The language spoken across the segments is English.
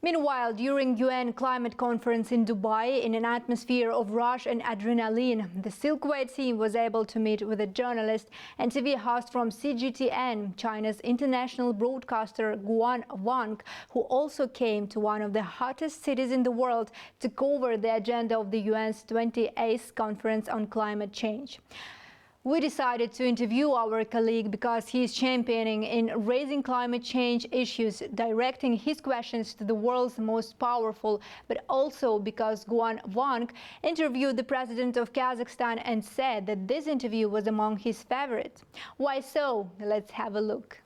Meanwhile, during UN climate conference in Dubai, in an atmosphere of rush and adrenaline, the Silkway team was able to meet with a journalist and TV host from CGTN, China's international broadcaster Guan Wang, who also came to one of the hottest cities in the world to cover the agenda of the UN's 28th conference on climate change. We decided to interview our colleague because he is championing in raising climate change issues, directing his questions to the world's most powerful, but also because Guan Wang interviewed the president of Kazakhstan and said that this interview was among his favorites. Why so? Let's have a look.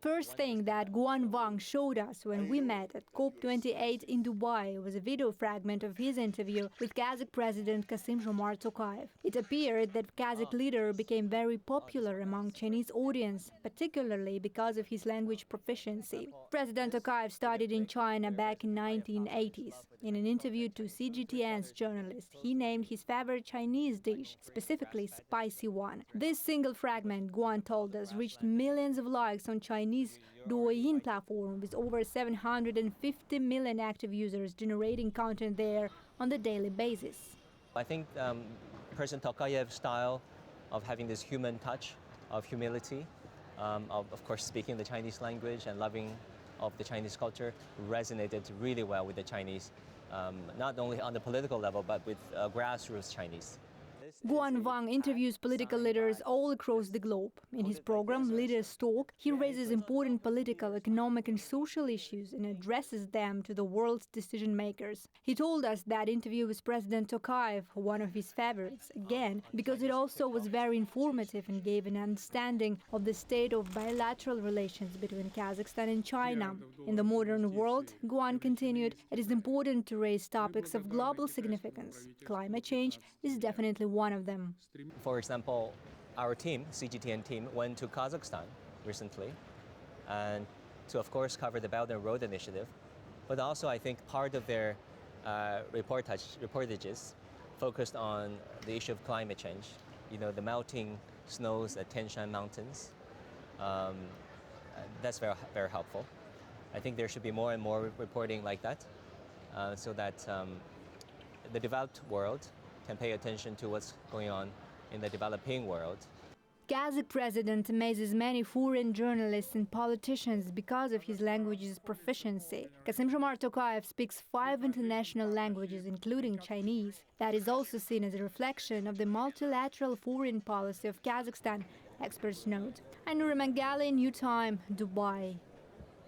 First thing that Guan Wang showed us when we met at COP28 in Dubai was a video fragment of his interview with Kazakh President Tokayev. It appeared that Kazakh leader became very popular among Chinese audience, particularly because of his language proficiency. President Tokayev studied in China back in 1980s. In an interview to CGTN's journalist, he named his favorite Chinese dish, specifically spicy one. This single fragment, Guan told us, reached millions of likes on Chinese Douyin platform with over 750 million active users generating content there on the daily basis. I think President Tokayev's style of having this human touch, of humility, of course speaking the Chinese language and loving of the Chinese culture resonated really well with the Chinese, not only on the political level but with grassroots Chinese. Guan Wang interviews political leaders all across the globe. In his program, Leaders Talk, he raises important political, economic and social issues and addresses them to the world's decision makers. He told us that interview with President Tokayev, one of his favorites, again, because it also was very informative and gave an understanding of the state of bilateral relations between Kazakhstan and China. In the modern world, Guan continued, it is important to raise topics of global significance. Climate change is definitely one of them. For example, our team, CGTN team, went to Kazakhstan recently and to, of course, cover the Belt and Road Initiative. But also, I think part of their reportages focused on the issue of climate change. You know, the melting snows at Tian Shan Mountains. That's very, very helpful. I think there should be more and more reporting like that so that the developed world can pay attention to what's going on in the developing world. Kazakh president amazes many foreign journalists and politicians because of his language's proficiency. Tokayev speaks 5 international languages, including Chinese. That is also seen as a reflection of the multilateral foreign policy of Kazakhstan, experts note. I'm Mangali, New Time, Dubai.